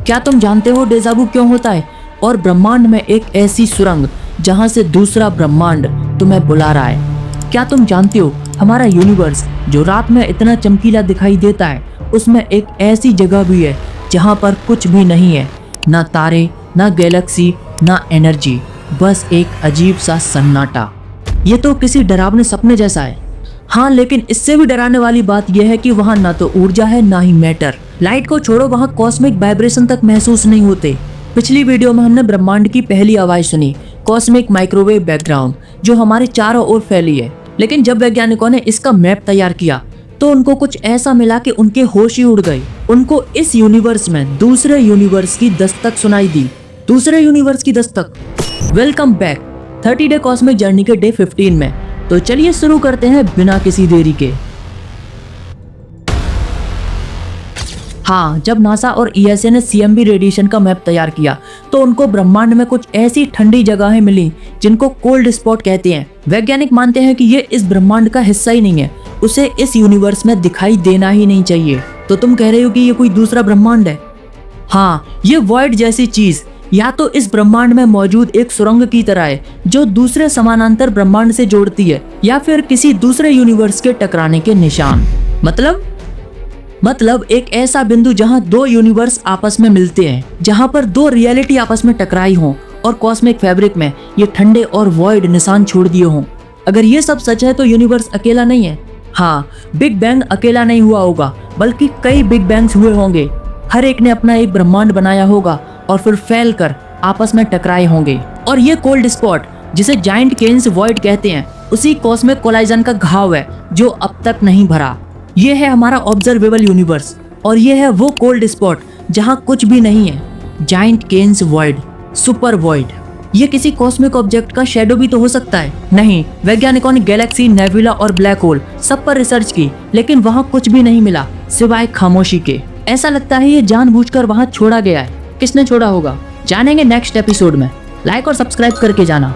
क्या तुम जानते हो डेजावू क्यों होता है? और ब्रह्मांड में एक ऐसी सुरंग जहां से दूसरा ब्रह्मांड तुम्हें बुला रहा है। क्या तुम जानते हो हमारा यूनिवर्स जो रात में इतना चमकीला दिखाई देता है, उसमें एक ऐसी जगह भी है जहां पर कुछ भी नहीं है, ना तारे, ना गैलेक्सी, ना एनर्जी, बस एक अजीब सा सन्नाटा। ये तो किसी डरावने सपने जैसा है। हाँ, लेकिन इससे भी डराने वाली बात यह है कि वहाँ ना तो ऊर्जा है ना ही मैटर। लाइट को छोड़ो, वहाँ कॉस्मिक वाइब्रेशन तक महसूस नहीं होते। पिछली वीडियो में हमने ब्रह्मांड की पहली आवाज सुनी, कॉस्मिक माइक्रोवेव बैकग्राउंड, जो हमारे चारों ओर फैली है। लेकिन जब वैज्ञानिकों ने इसका मैप तैयार किया तो उनको कुछ ऐसा मिला कि उनके होश ही उड़ गए। उनको इस यूनिवर्स में दूसरे यूनिवर्स की दस्तक सुनाई दी। दूसरे यूनिवर्स की Dastak. Welcome back 30 day cosmic journey के डे 15 में। तो चलिए शुरू करते हैं बिना किसी देरी के। हाँ, जब नासा और ईएसए ने सीएमबी रेडिएशन का मैप तैयार किया तो उनको ब्रह्मांड में कुछ ऐसी ठंडी जगहें मिली जिनको कोल्ड स्पॉट कहते हैं। वैज्ञानिक मानते हैं कि ये इस ब्रह्मांड का हिस्सा ही नहीं है, उसे इस यूनिवर्स में दिखाई देना ही नहीं चाहिए। तो तुम कह रहे हो कि ये कोई दूसरा ब्रह्मांड है? हाँ, ये वॉइड जैसी चीज या तो इस ब्रह्मांड में मौजूद एक सुरंग की तरह है जो दूसरे समानांतर ब्रह्मांड से जोड़ती है, या फिर किसी दूसरे यूनिवर्स के टकराने के निशान। मतलब एक ऐसा बिंदु जहां दो यूनिवर्स आपस में मिलते हैं, जहां पर दो रियलिटी आपस में टकराई हों और कॉस्मिक फैब्रिक में ये ठंडे और वॉइड निशान छोड़ दिए हों। अगर ये सब सच है तो यूनिवर्स अकेला नहीं है। हाँ, बिग बैंग अकेला नहीं हुआ होगा, बल्कि कई बिग बैंग्स हुए होंगे। हर एक ने अपना एक ब्रह्मांड बनाया होगा और फिर फैल कर आपस में टकराए होंगे। और ये कोल्ड स्पॉट जिसे जाइंट केन्स वॉइड कहते हैं, उसी कॉस्मिक कोलाइजन का घाव है जो अब तक नहीं भरा। ये है हमारा ऑब्जर्वेबल यूनिवर्स और ये है वो कोल्ड स्पॉट जहां कुछ भी नहीं है। Giant canes void, super void. ये किसी कॉस्मिक ऑब्जेक्ट का शैडो भी तो हो सकता है। नहीं, वैज्ञानिकों ने गैलेक्सी, नेबुला और ब्लैक होल सब पर रिसर्च की, लेकिन वहां कुछ भी नहीं मिला सिवाय खामोशी के। ऐसा लगता है ये जानबूझकर वहां छोड़ा गया है। किसने छोड़ा होगा, जानेंगे नेक्स्ट एपिसोड में। लाइक और सब्सक्राइब करके जाना।